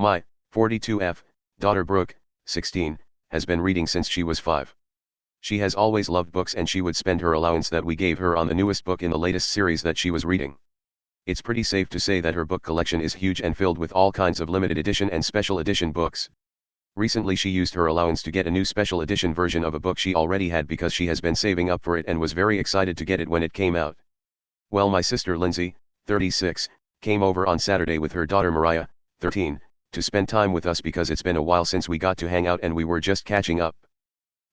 My 42F daughter Brooke, 16, has been reading since she was 5. She has always loved books and she would spend her allowance that we gave her on the newest book in the latest series that she was reading. It's pretty safe to say that her book collection is huge and filled with all kinds of limited edition and special edition books. Recently she used her allowance to get a new special edition version of a book she already had because she has been saving up for it and was very excited to get it when it came out. Well, my sister Lindsay, 36, came over on Saturday with her daughter Mariah, 13, to spend time with us because it's been a while since we got to hang out and we were just catching up.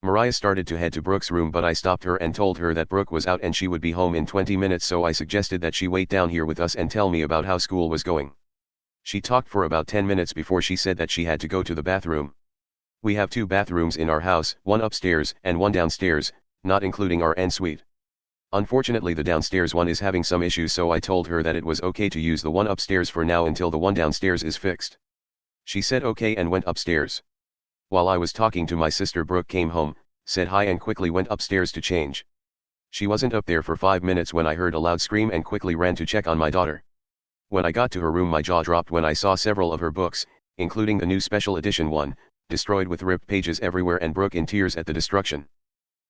Mariah started to head to Brooke's room but I stopped her and told her that Brooke was out and she would be home in 20 minutes, so I suggested that she wait down here with us and tell me about how school was going. She talked for about 10 minutes before she said that she had to go to the bathroom. We have 2 bathrooms in our house, one upstairs and one downstairs, not including our ensuite. Unfortunately the downstairs one is having some issues, so I told her that it was okay to use the one upstairs for now until the one downstairs is fixed. She said okay and went upstairs. While I was talking to my sister, Brooke came home, said hi and quickly went upstairs to change. She wasn't up there for 5 minutes when I heard a loud scream and quickly ran to check on my daughter. When I got to her room my jaw dropped when I saw several of her books, including the new special edition one, destroyed with ripped pages everywhere and Brooke in tears at the destruction.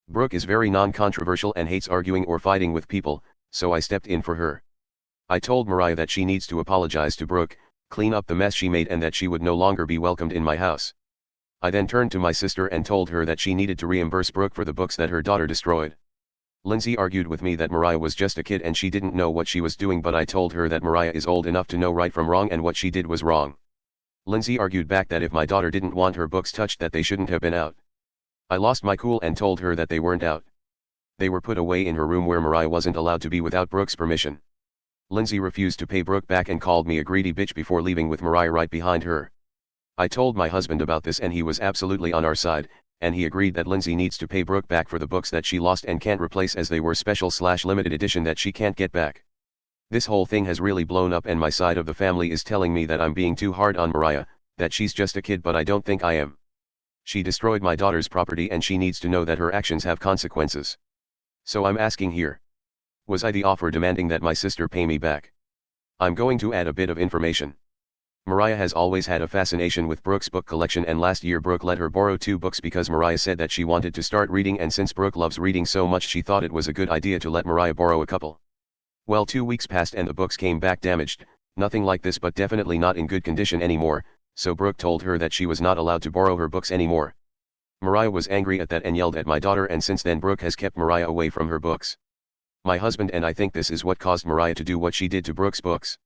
Brooke is very non-controversial and hates arguing or fighting with people, so I stepped in for her. I told Mariah that she needs to apologize to Brooke, clean up the mess she made and that she would no longer be welcomed in my house. I then turned to my sister and told her that she needed to reimburse Brooke for the books that her daughter destroyed. Lindsay argued with me that Mariah was just a kid and she didn't know what she was doing, but I told her that Mariah is old enough to know right from wrong and what she did was wrong. Lindsay argued back that if my daughter didn't want her books touched that they shouldn't have been out. I lost my cool and told her that they weren't out. They were put away in her room where Mariah wasn't allowed to be without Brooke's permission. Lindsay refused to pay Brooke back and called me a greedy bitch before leaving with Mariah right behind her. I told my husband about this and he was absolutely on our side, and he agreed that Lindsay needs to pay Brooke back for the books that she lost and can't replace as they were special/limited edition that she can't get back. This whole thing has really blown up and my side of the family is telling me that I'm being too hard on Mariah, that she's just a kid, but I don't think I am. She destroyed my daughter's property and she needs to know that her actions have consequences. So I'm asking here. Was I the offer demanding that my sister pay me back? I'm going to add a bit of information. Mariah has always had a fascination with Brooke's book collection, and last year Brooke let her borrow 2 books because Mariah said that she wanted to start reading, and since Brooke loves reading so much she thought it was a good idea to let Mariah borrow a couple. Well, 2 weeks passed and the books came back damaged, nothing like this but definitely not in good condition anymore, so Brooke told her that she was not allowed to borrow her books anymore. Mariah was angry at that and yelled at my daughter, and since then Brooke has kept Mariah away from her books. My husband and I think this is what caused Mariah to do what she did to Brooke's books.